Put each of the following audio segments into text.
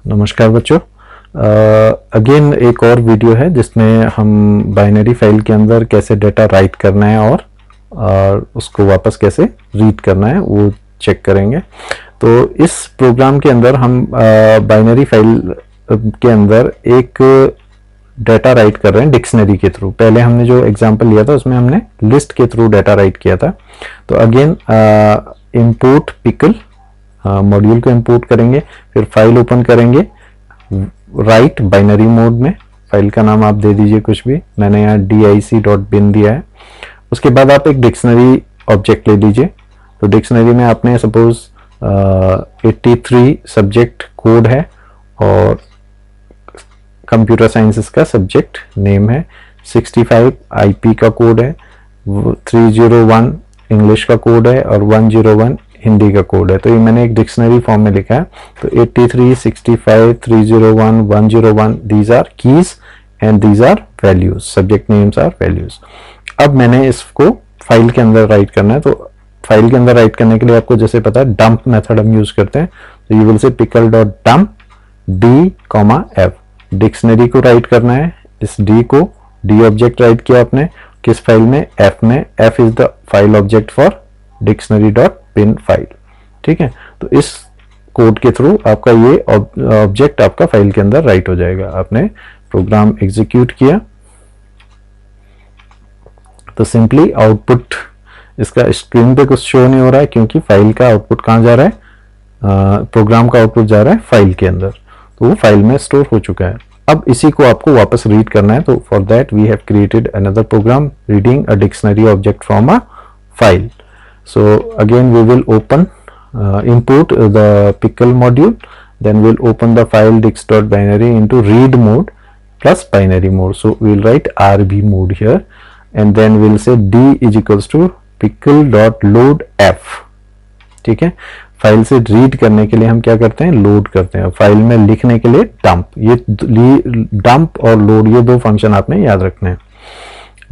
नमस्कार बच्चों। अगेन एक और वीडियो है जिसमें हम बाइनरी फाइल के अंदर कैसे डेटा राइट करना है और उसको वापस कैसे रीड करना है वो चेक करेंगे। तो इस प्रोग्राम के अंदर हम बाइनरी फाइल के अंदर एक डेटा राइट कर रहे हैं डिक्शनरी के थ्रू। पहले हमने जो एग्जांपल लिया था उसमें हमने लिस्ट के थ्रू डेटा राइट किया था। तो अगेन इंपोर्ट पिकल मॉड्यूल को इंपोर्ट करेंगे, फिर फाइल ओपन करेंगे राइट बाइनरी मोड में। फाइल का नाम आप दे दीजिए कुछ भी, मैंने यहाँ dic.bin दिया है। उसके बाद आप एक डिक्शनरी ऑब्जेक्ट ले लीजिए। तो डिक्शनरी में आपने सपोज 83 सब्जेक्ट कोड है और कंप्यूटर साइंसेस का सब्जेक्ट नेम है, 65 आईपी का कोड है, 301 इंग्लिश का कोड है और 101 हिंदी का कोड है। तो ये मैंने एक डिक्शनरी फॉर्म में लिखा है। तो 83, 65, 301, 101 these are keys and these are values, subject names are values. अब मैंने इसको फाइल के अंदर राइट करना है। तो फाइल के अंदर राइट करने के लिए आपको जैसे पता है डंप मेथड हम यूज करते हैं। तो you will say pickle dot dump d, f dictionary को राइट करना है। इस d को d ऑब्जेक्ट राइट किया आपने किस फाइल में, f में। f is the file object for dictionary dot bin file. ठीक है, तो इस कोड के थ्रू आपका ये ऑब्जेक्ट आपका फाइल के अंदर राइट हो जाएगा। आपने प्रोग्राम एग्जीक्यूट किया तो सिंपली आउटपुट इसका स्क्रीन पे कुछ शो नहीं हो रहा है क्योंकि फाइल का आउटपुट कहाँ जा रहा है, प्रोग्राम का आउटपुट जा रहा है फाइल के अंदर। तो वो फाइल में स्टोर हो चुका है। अब इसी को आपको वापस रीड करना है। तो for that we have created another program reading a dictionary object from a file. So again we will open import the pickle module, then we'll open the file dix.binary into read mode plus binary mode. So we'll write rb mode here and then we'll say d is equals to pickle.load f। ठीक है, file से read करने के लिए हम क्या करते हैं, लोड करते हैं। फाइल में लिखने के लिए डंप, ये डंप और लोड ये दो फंक्शन आपने याद रखने हैं।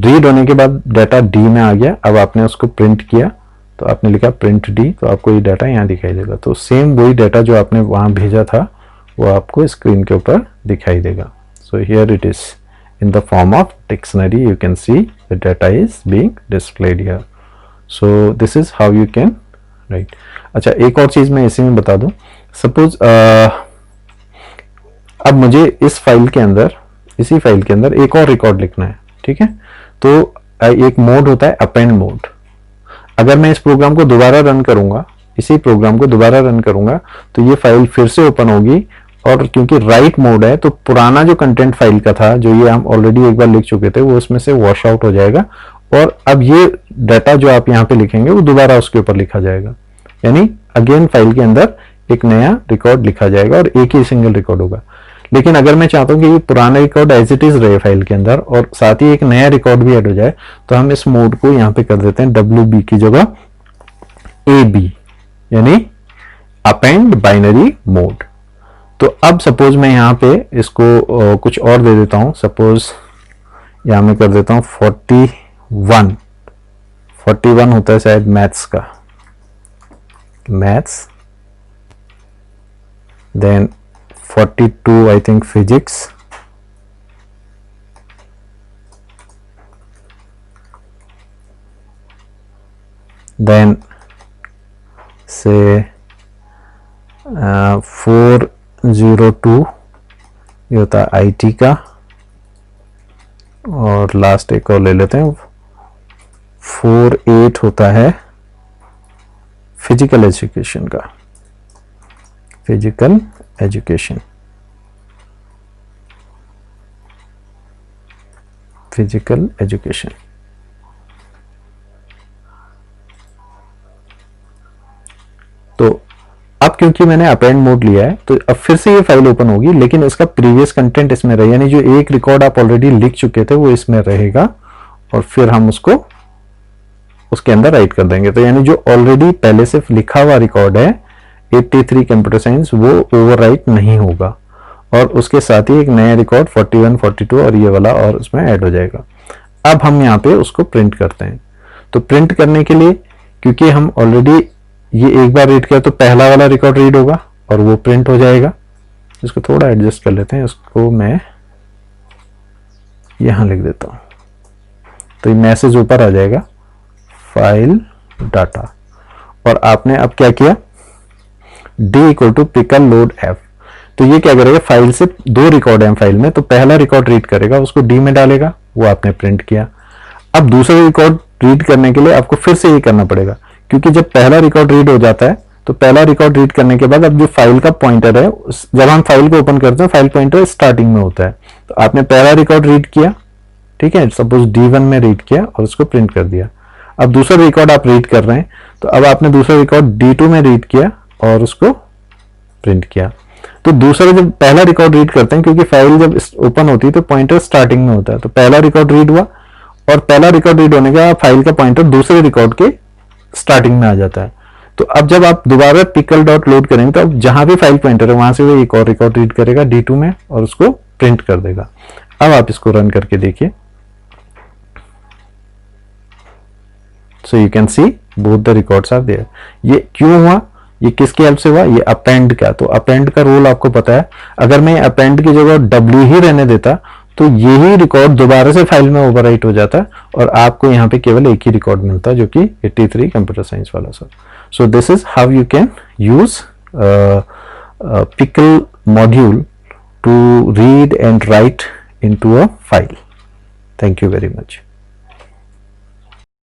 रीड होने के बाद डाटा डी में आ गया। अब आपने उसको प्रिंट किया तो आपने लिखा प्रिंट डी, तो आपको ये डाटा यहाँ दिखाई देगा। तो सेम वही डाटा जो आपने वहाँ भेजा था वो आपको स्क्रीन के ऊपर दिखाई देगा। So here it is in the form of dictionary, you can see the data is being displayed here. So this is how you can write. अच्छा, एक और चीज मैं इसी में बता दूं। सपोज अब मुझे इस फाइल के अंदर, इसी फाइल के अंदर एक और रिकॉर्ड लिखना है। ठीक है, तो एक मोड होता है अपेंड मोड। अगर मैं इस प्रोग्राम को दोबारा रन करूंगा, इसी प्रोग्राम को दोबारा रन करूंगा तो ये फाइल फिर से ओपन होगी और क्योंकि राइट मोड है तो पुराना जो कंटेंट फाइल का था, जो ये हम ऑलरेडी एक बार लिख चुके थे, वो उसमें से वॉश आउट हो जाएगा और अब ये डाटा जो आप यहाँ पे लिखेंगे वो दोबारा उसके ऊपर लिखा जाएगा। यानी अगेन फाइल के अंदर एक नया रिकॉर्ड लिखा जाएगा और एक ही सिंगल रिकॉर्ड होगा। लेकिन अगर मैं चाहता हूं कि ये पुराना रिकॉर्ड एज इट इज रहे फाइल के अंदर और साथ ही एक नया रिकॉर्ड भी ऐड हो जाए, तो हम इस मोड को यहाँ पे कर देते हैं WB की जगह AB, यानी अपेंड बाइनरी मोड। तो अब सपोज मैं यहाँ पे इसको कुछ और दे देता हूं। सपोज यहाँ मैं कर देता हूं 41 होता है शायद मैथ्स का, maths, then 42 I think physics, then say 402 ये होता है IT का, और लास्ट एक और ले लेते हैं 48 होता है फिजिकल एजुकेशन का, फिजिकल एजुकेशन, फिजिकल एजुकेशन। तो अब क्योंकि मैंने अपेंड मोड लिया है तो अब फिर से ये फाइल ओपन होगी, लेकिन उसका प्रीवियस कंटेंट इसमें रहे, यानी जो एक रिकॉर्ड आप ऑलरेडी लिख चुके थे वो इसमें रहेगा और फिर हम उसको उसके अंदर राइट कर देंगे। तो यानी जो ऑलरेडी पहले से लिखा हुआ रिकॉर्ड है 83 कंप्यूटर साइंस, वो ओवरराइट नहीं होगा और उसके साथ ही एक नया रिकॉर्ड 41, 42 और ये वाला और उसमें ऐड हो जाएगा। अब हम यहाँ पे उसको प्रिंट करते हैं। तो प्रिंट करने के लिए क्योंकि हम ऑलरेडी ये एक बार रीड किया तो पहला वाला रिकॉर्ड रीड होगा और वो प्रिंट हो जाएगा। इसको थोड़ा एडजस्ट कर लेते हैं, इसको मैं यहां लिख देता हूं, तो ये मैसेज ऊपर आ जाएगा फाइल डाटा। और आपने अब क्या किया, d equal to pickle load f, तो ये क्या करेगा, फाइल से 2 रिकॉर्ड है फाइल में, तो पहला रिकॉर्ड रीड करेगा, उसको d में डालेगा, वो आपने प्रिंट किया। अब दूसरा रिकॉर्ड रीड करने के लिए आपको फिर से ये करना पड़ेगा, क्योंकि जब पहला रिकॉर्ड रीड हो जाता है तो पहला रिकॉर्ड रीड करने के बाद अब जो फाइल का पॉइंटर है, जब हम फाइल को ओपन करते हैं फाइल पॉइंटर स्टार्टिंग में होता है, तो आपने पहला रिकॉर्ड रीड किया, ठीक है, सपोज d1 में रीड किया और उसको प्रिंट कर दिया। अब दूसरा रिकॉर्ड आप रीड कर रहे हैं, तो अब आपने दूसरा रिकॉर्ड d2 में रीड किया और उसको प्रिंट किया। तो दूसरा जब पहला रिकॉर्ड रीड करते हैं, क्योंकि फाइल जब ओपन होती है तो पॉइंटर स्टार्टिंग में होता है, तो पहला रिकॉर्ड रीड हुआ और पहला रिकॉर्ड रीड होने के बाद फाइल का पॉइंटर दूसरे रिकॉर्ड के स्टार्टिंग में आ जाता है। तो अब जब आप दोबारा पिकल डॉट लोड करेंगे तो अब जहां भी फाइल पॉइंटर है वहां से वो एक और रिकॉर्ड रीड करेगा d2 में और उसको प्रिंट कर देगा। अब आप इसको रन करके देखिए, so you can see both the records are there. ये क्यों हुआ, ये किसकी हेल्प से हुआ, ये अपेंड का। तो अपेंड का रोल आपको पता है, अगर मैं अपेंड की जगह w ही रहने देता तो यही रिकॉर्ड दोबारा से फाइल में ओवरराइट हो जाता और आपको यहाँ पे केवल एक ही रिकॉर्ड मिलता, जो कि 83 कंप्यूटर साइंस वाला sir. So this is how you can use pickle module to read and right into a file. Thank you very much.